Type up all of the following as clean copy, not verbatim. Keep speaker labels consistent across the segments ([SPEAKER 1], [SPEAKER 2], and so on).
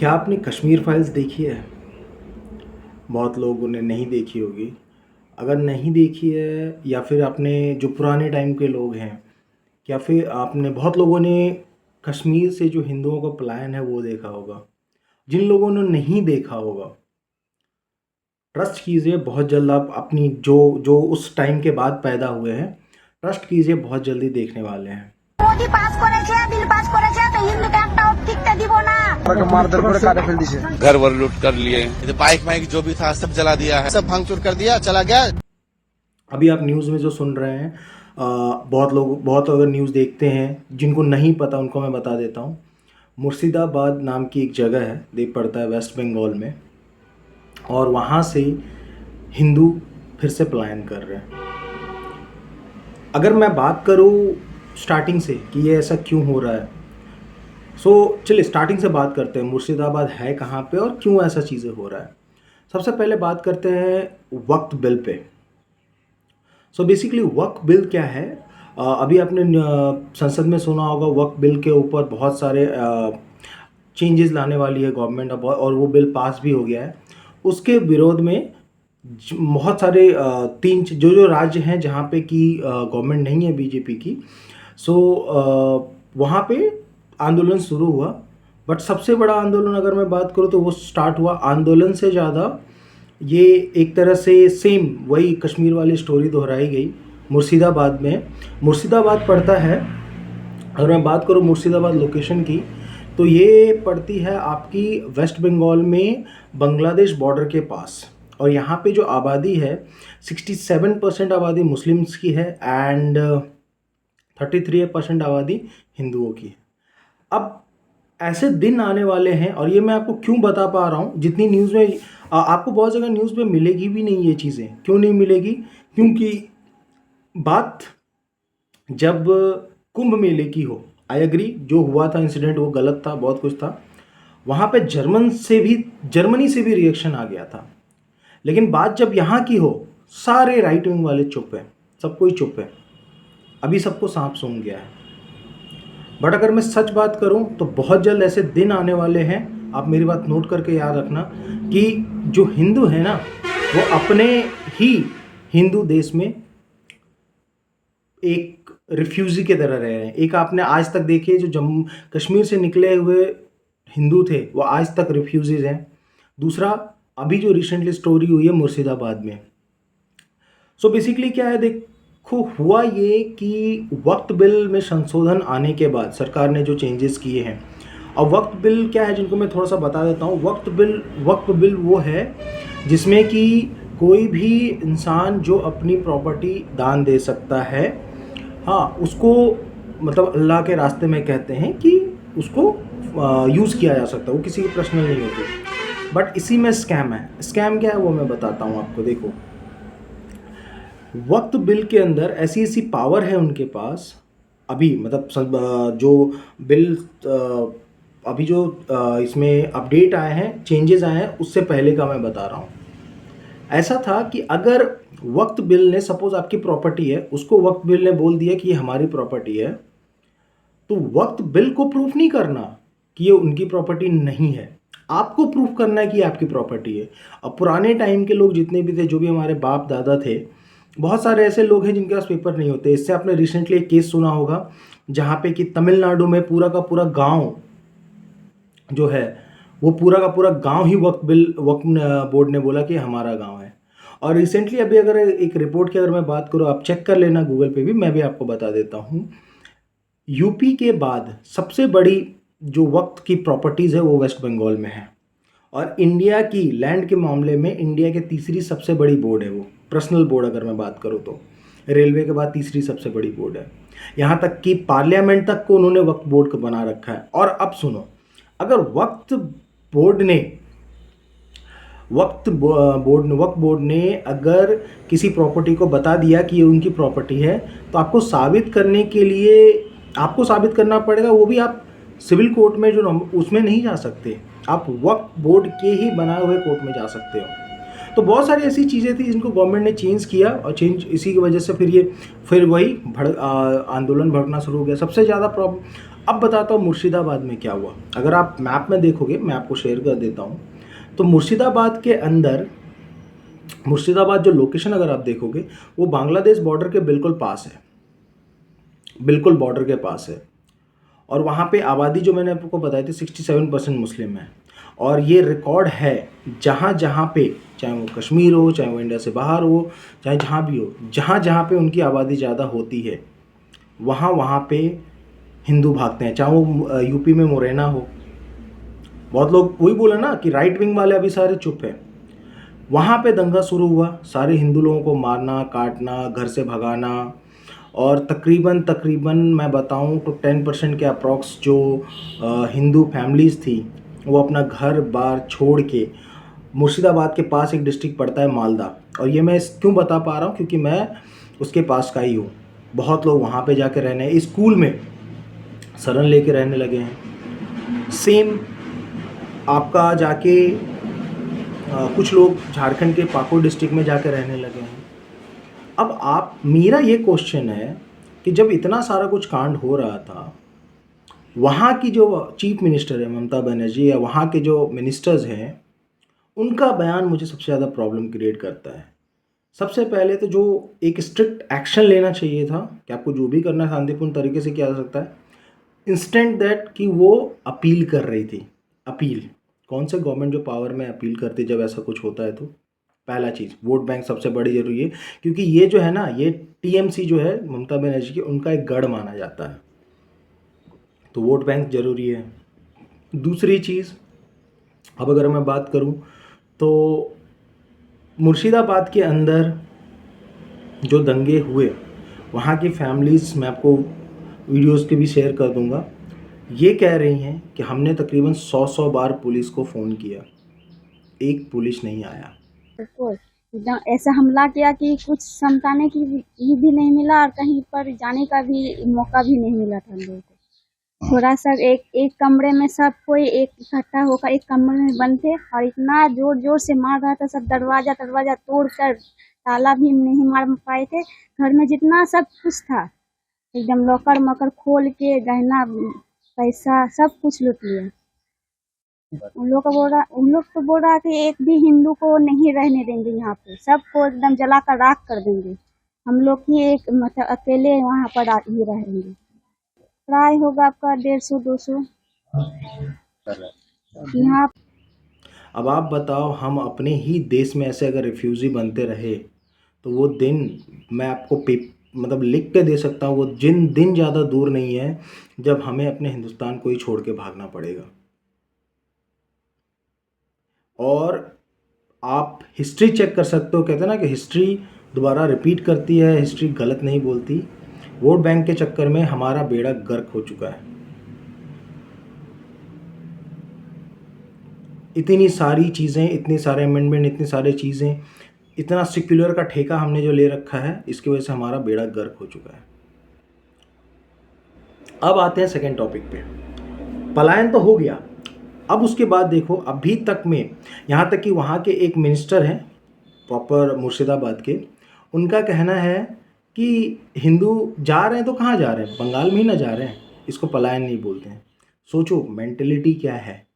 [SPEAKER 1] क्या आपने कश्मीर फाइल्स देखी है? बहुत लोगों ने नहीं देखी होगी। अगर नहीं देखी है या फिर आपने जो पुराने टाइम के लोग हैं या फिर आपने बहुत लोगों ने कश्मीर से जो हिंदुओं का पलायन है वो देखा होगा। जिन लोगों ने नहीं देखा होगा, ट्रस्ट कीजिए बहुत जल्द आप अपनी जो जो उस टाइम के बाद पैदा हुए हैं, ट्रस्ट कीजिए बहुत जल्दी देखने वाले हैं।
[SPEAKER 2] মোদি পাস করেছে বিল পাস করেছে তো হিন্দুকে একটাও টিকতে দিব না।
[SPEAKER 3] मारधर করে काटे फेल दी
[SPEAKER 4] घर वर लूट कर लिए, बाइक माइक जो भी था सब जला दिया है,
[SPEAKER 3] सब भांगचूर कर दिया, चला गया।
[SPEAKER 1] अभी आप न्यूज़ में जो सुन रहे हैं, बहुत अगर न्यूज़ देखते हैं, जिनको नहीं पता उनको मैं बता देता हूँ। मुर्शिदाबाद नाम की एक जगह है, देख पड़ता है वेस्ट बंगाल में, और वहाँ से हिंदू फिर से पलायन कर रहे हैं। अगर मैं बात करूँ स्टार्टिंग से कि ये ऐसा क्यों हो रहा है, चलिए स्टार्टिंग से बात करते हैं। मुर्शिदाबाद है कहाँ पे और क्यों ऐसा चीज़ें हो रहा है। सबसे पहले बात करते हैं वक्फ बिल पे। बेसिकली वक्फ बिल क्या है? अभी आपने संसद में सुना होगा, वक्फ बिल के ऊपर बहुत सारे चेंजेस लाने वाली है गवर्नमेंट और वो बिल पास भी हो गया है। उसके विरोध में बहुत सारे तीन जो राज्य हैं जहाँ पे कि गवर्नमेंट नहीं है बीजेपी की, वहाँ पे आंदोलन शुरू हुआ। बट सबसे बड़ा आंदोलन अगर मैं बात करूँ तो वो स्टार्ट हुआ आंदोलन से ज़्यादा, ये एक तरह से सेम वही कश्मीर वाली स्टोरी दोहराई गई मुर्शिदाबाद में। मुर्शिदाबाद पड़ता है, अगर मैं बात करूँ मुर्शिदाबाद लोकेशन की, तो ये पड़ती है आपकी वेस्ट बंगाल में बांग्लादेश बॉर्डर के पास। और यहाँ पे जो आबादी है 67% आबादी मुस्लिम्स की है एंड 33% आबादी हिंदुओं की है। अब ऐसे दिन आने वाले हैं, और ये मैं आपको क्यों बता पा रहा हूँ, जितनी न्यूज़ में आपको बहुत जगह न्यूज़ में मिलेगी भी नहीं ये चीज़ें। क्यों नहीं मिलेगी? क्योंकि बात जब कुंभ मेले की हो, आई एग्री, जो हुआ था इंसिडेंट वो गलत था, बहुत कुछ था वहाँ पे। जर्मनी से भी रिएक्शन आ गया था। लेकिन बात जब यहाँ की हो, सारे राइट विंग वाले चुप हैं, सब कोई चुप है। अभी सबको सांप सूंघ गया है। बट अगर मैं सच बात करूं तो बहुत जल्द ऐसे दिन आने वाले हैं, आप मेरी बात नोट करके याद रखना, कि जो हिंदू है ना वो अपने ही हिंदू देश में एक रिफ्यूजी की तरह रह रहे हैं। एक आपने आज तक देखिए जो जम्मू कश्मीर से निकले हुए हिंदू थे वो आज तक रिफ्यूजीज हैं। दूसरा, अभी जो रिसेंटली स्टोरी हुई है मुर्शिदाबाद में। बेसिकली क्या है, देखो हुआ ये कि वक्फ बिल में संशोधन आने के बाद सरकार ने जो चेंजेस किए हैं, अब वक्फ बिल क्या है जिनको मैं थोड़ा सा बता देता हूँ। वक्फ बिल वो है जिसमें कि कोई भी इंसान जो अपनी प्रॉपर्टी दान दे सकता है, हाँ, उसको मतलब अल्लाह के रास्ते में कहते हैं कि उसको यूज़ किया जा सकता है, वो किसी की पर्सनल नहीं होती। बट इसी में स्कैम है। स्कैम क्या है वो मैं बताता हूँ आपको। देखो, वक्फ बिल के अंदर ऐसी ऐसी पावर है उनके पास अभी, मतलब जो बिल अभी जो इसमें अपडेट आए हैं, चेंजेस आए हैं, उससे पहले का मैं बता रहा हूँ। ऐसा था कि अगर वक्फ बिल ने, सपोज आपकी प्रॉपर्टी है, उसको वक्फ बिल ने बोल दिया कि ये हमारी प्रॉपर्टी है, तो वक्फ बिल को प्रूफ नहीं करना कि ये उनकी प्रॉपर्टी नहीं है, आपको प्रूफ करना है कि आपकी प्रॉपर्टी है। अब पुराने टाइम के लोग जितने भी थे, जो भी हमारे बाप दादा थे, बहुत सारे ऐसे लोग हैं जिनके पास पेपर नहीं होते। इससे आपने रिसेंटली एक केस सुना होगा जहाँ पे कि तमिलनाडु में पूरा का पूरा गांव जो है, वो पूरा का पूरा गांव ही वक्फ बोर्ड ने बोला कि हमारा गांव है। और रिसेंटली अभी अगर एक रिपोर्ट की अगर मैं बात करूँ, आप चेक कर लेना गूगल पे भी, मैं भी आपको बता देता हूँ, यूपी के बाद सबसे बड़ी जो वक्फ की प्रॉपर्टीज़ है वो वेस्ट बंगाल में है। और इंडिया की लैंड के मामले में इंडिया के तीसरी सबसे बड़ी बोर्ड है वो, पर्सनल बोर्ड अगर मैं बात करूँ तो रेलवे के बाद तीसरी सबसे बड़ी बोर्ड है। यहाँ तक कि पार्लियामेंट तक को उन्होंने वक्फ बोर्ड को बना रखा है। और अब सुनो, अगर वक्फ बोर्ड ने अगर किसी प्रॉपर्टी को बता दिया कि ये उनकी प्रॉपर्टी है, तो आपको साबित करने के लिए आपको साबित करना पड़ेगा, वो भी आप सिविल कोर्ट में जो उसमें नहीं जा सकते, आप वक्फ बोर्ड के ही बनाए हुए कोर्ट में जा सकते हो। तो बहुत सारी ऐसी चीज़ें थी जिनको गवर्नमेंट ने चेंज किया, और चेंज इसी की वजह से फिर वही आंदोलन भड़कना शुरू हो गया। सबसे ज़्यादा प्रॉब्लम अब बताता हूँ मुर्शिदाबाद में क्या हुआ। अगर आप मैप में देखोगे, मैं आपको शेयर कर देता हूँ, तो मुर्शिदाबाद के अंदर, मुर्शिदाबाद जो लोकेशन अगर आप देखोगे वो बांग्लादेश बॉर्डर के बिल्कुल पास है, बिल्कुल बॉर्डर के पास है। और वहाँ पे आबादी जो मैंने आपको बताई थी 67% मुस्लिम है। और ये रिकॉर्ड है जहाँ जहाँ पे, चाहे वो कश्मीर हो, चाहे वो इंडिया से बाहर हो, चाहे जहाँ भी हो, जहाँ जहाँ पे उनकी आबादी ज़्यादा होती है वहाँ वहाँ पे हिंदू भागते हैं। चाहे वो यूपी में मुरैना हो, बहुत लोग वही बोला ना कि राइट विंग वाले अभी सारे चुप हैं। वहाँ पे दंगा शुरू हुआ, सारे हिंदू लोगों को मारना, काटना, घर से भगाना, और तकरीबन मैं बताऊँ तो 10% के अप्रॉक्स जो हिंदू फैमिलीज़ थी वो अपना घर बार छोड़ के, मुर्शिदाबाद के पास एक डिस्ट्रिक्ट पड़ता है मालदा, और ये मैं क्यों बता पा रहा हूँ क्योंकि मैं उसके पास का ही हूँ। बहुत लोग वहाँ पे जाके रहने, स्कूल में शरण लेके रहने लगे हैं। सेम आपका जाके कुछ लोग झारखंड के पाकुड़ डिस्ट्रिक्ट में जाके रहने लगे हैं। अब मेरा ये क्वेश्चन है कि जब इतना सारा कुछ कांड हो रहा था, वहाँ की जो चीफ मिनिस्टर है ममता बनर्जी, या वहाँ के जो मिनिस्टर्स हैं, उनका बयान मुझे सबसे ज़्यादा प्रॉब्लम क्रिएट करता है। सबसे पहले तो जो एक स्ट्रिक्ट एक्शन लेना चाहिए था कि आपको जो भी करना है शांतिपूर्ण तरीके से किया जा सकता है, इंस्टेंट दैट कि वो अपील कर रही थी। अपील कौन से गवर्नमेंट जो पावर में अपील करती जब ऐसा कुछ होता है? तो पहला चीज़ वोट बैंक सबसे बड़ी जरूरी है, क्योंकि ये जो है ना, ये टीएमसी जो है ममता बनर्जी की, उनका एक गढ़ माना जाता है, तो वोट बैंक जरूरी है। दूसरी चीज़, अब अगर मैं बात करूं तो मुर्शिदाबाद के अंदर जो दंगे हुए, वहाँ की फैमिलीज़, मैं आपको वीडियोस के भी शेयर कर दूंगा, ये कह रही हैं कि हमने तकरीबन 100 बार पुलिस को फ़ोन किया, एक पुलिस नहीं आया।
[SPEAKER 5] बिल्कुल एकदम ऐसा हमला किया कि कुछ समझाने की भी नहीं मिला, और कहीं पर जाने का भी मौका भी नहीं मिला था हम लोगों को। थोड़ा सा एक कमरे में सब कोई एक इकट्ठा होकर एक कमरे में बंद थे, और इतना जोर जोर से मार रहा था, सब दरवाजा तोड़कर, ताला भी नहीं मार पाए थे। घर में जितना सब कुछ था एकदम लॉकर मकर खोल के, गहना पैसा सब कुछ लूट लिया। उन लोग तो बोल रहा कि एक भी हिंदू को नहीं रहने देंगे यहाँ पे, सबको एकदम जलाकर राख कर देंगे। हम लोग ही एक मतलब अकेले वहाँ पर ही रहेंगे। प्राय होगा आपका 150-200 यहाँ।
[SPEAKER 1] अब आप बताओ, हम अपने ही देश में ऐसे अगर रिफ्यूजी बनते रहे तो वो दिन, मैं आपको मतलब लिख के दे सकता हूँ, वो दिन ज़्यादा दूर नहीं है जब हमें अपने हिंदुस्तान को ही छोड़ के भागना पड़ेगा। और आप हिस्ट्री चेक कर सकते हो, कहते हैं ना कि हिस्ट्री दोबारा रिपीट करती है, हिस्ट्री गलत नहीं बोलती। वोट बैंक के चक्कर में हमारा बेड़ा गर्क हो चुका है। इतनी सारी चीज़ें, इतने सारे अमेंडमेंट, इतनी सारी चीज़ें, इतना सेक्युलर का ठेका हमने जो ले रखा है, इसकी वजह से हमारा बेड़ा गर्क हो चुका है। अब आते हैं सेकेंड टॉपिक पे। पलायन तो हो गया, अब उसके बाद देखो, अभी तक में यहाँ तक कि वहाँ के एक मिनिस्टर हैं प्रॉपर मुर्शिदाबाद के, उनका कहना है कि हिंदू जा रहे हैं तो कहाँ जा रहे हैं, बंगाल में ही ना जा रहे हैं, इसको पलायन नहीं बोलते हैं। सोचो मेंटेलिटी क्या है।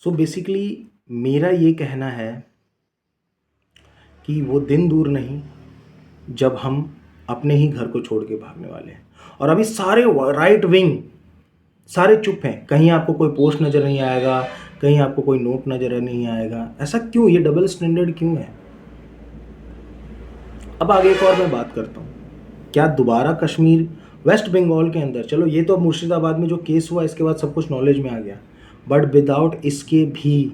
[SPEAKER 1] सो बेसिकली मेरा ये कहना है कि वो दिन दूर नहीं जब हम अपने ही घर को छोड़ के भागने वाले हैं। और अभी सारे राइट विंग सारे चुप हैं, कहीं आपको कोई पोस्ट नज़र नहीं आएगा, कहीं आपको कोई नोट नज़र नहीं आएगा। ऐसा क्यों? ये डबल स्टैंडर्ड क्यों है? अब आगे एक और मैं बात करता हूँ, क्या दोबारा कश्मीर, वेस्ट बंगाल के अंदर, चलो ये तो मुर्शिदाबाद में जो केस हुआ इसके बाद सब कुछ नॉलेज में आ गया, बट विदाउट इसके भी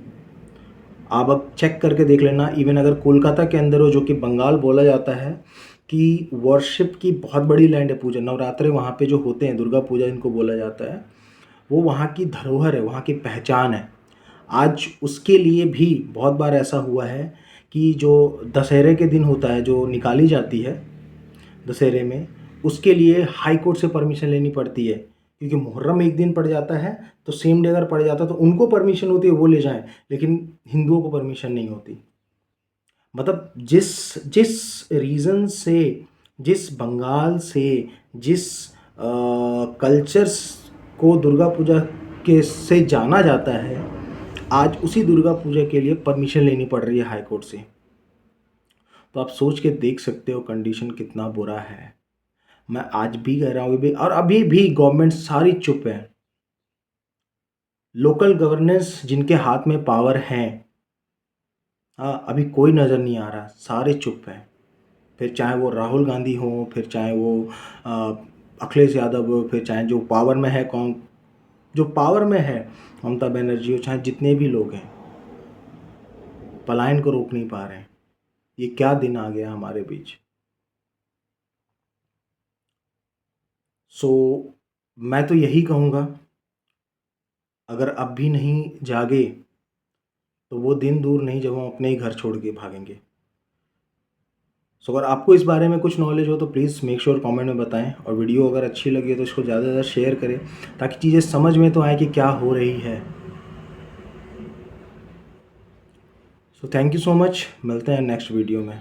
[SPEAKER 1] आप अब चेक करके देख लेना, इवन अगर कोलकाता के अंदर हो, जो कि बंगाल बोला जाता है कि वर्शिप की बहुत बड़ी लैंड है, पूजा नवरात्रे वहाँ पे जो होते हैं, दुर्गा पूजा इनको बोला जाता है, वो वहाँ की धरोहर है, वहाँ की पहचान है। आज उसके लिए भी बहुत बार ऐसा हुआ है कि जो दशहरे के दिन होता है, जो निकाली जाती है दशहरे में, उसके लिए हाई कोर्ट से परमिशन लेनी पड़ती है क्योंकि मुहर्रम एक दिन पड़ जाता है तो सेम डे अगर पड़ जाता तो उनको परमिशन होती है वो ले जाएं, लेकिन हिंदुओं को परमिशन नहीं होती। मतलब जिस जिस रीज़न से, जिस बंगाल से, जिस कल्चर्स को दुर्गा पूजा के से जाना जाता है, आज उसी दुर्गा पूजा के लिए परमिशन लेनी पड़ रही है हाई कोर्ट से। तो आप सोच के देख सकते हो कंडीशन कितना बुरा है। मैं आज भी कह रहा हूँ भी, और अभी भी गवर्नमेंट सारी चुप है। लोकल गवर्नेंस जिनके हाथ में पावर है, हाँ, अभी कोई नज़र नहीं आ रहा, सारे चुप हैं। फिर चाहे वो राहुल गांधी हो, फिर चाहे वो अखिलेश यादव हो, फिर चाहे जो पावर में है जो पावर में है ममता बनर्जी हो, चाहे जितने भी लोग हैं, पलायन को रोक नहीं पा रहे हैं। ये क्या दिन आ गया हमारे बीच। मैं तो यही कहूँगा, अगर अब भी नहीं जागे तो वो दिन दूर नहीं जब हम अपने ही घर छोड़ के भागेंगे। अगर आपको इस बारे में कुछ नॉलेज हो तो प्लीज़ मेक श्योर कमेंट में बताएं, और वीडियो अगर अच्छी लगी तो इसको ज़्यादा से ज़्यादा शेयर करें ताकि चीज़ें समझ में तो आए कि क्या हो रही है। थैंक यू सो मच, मिलते हैं नेक्स्ट वीडियो में।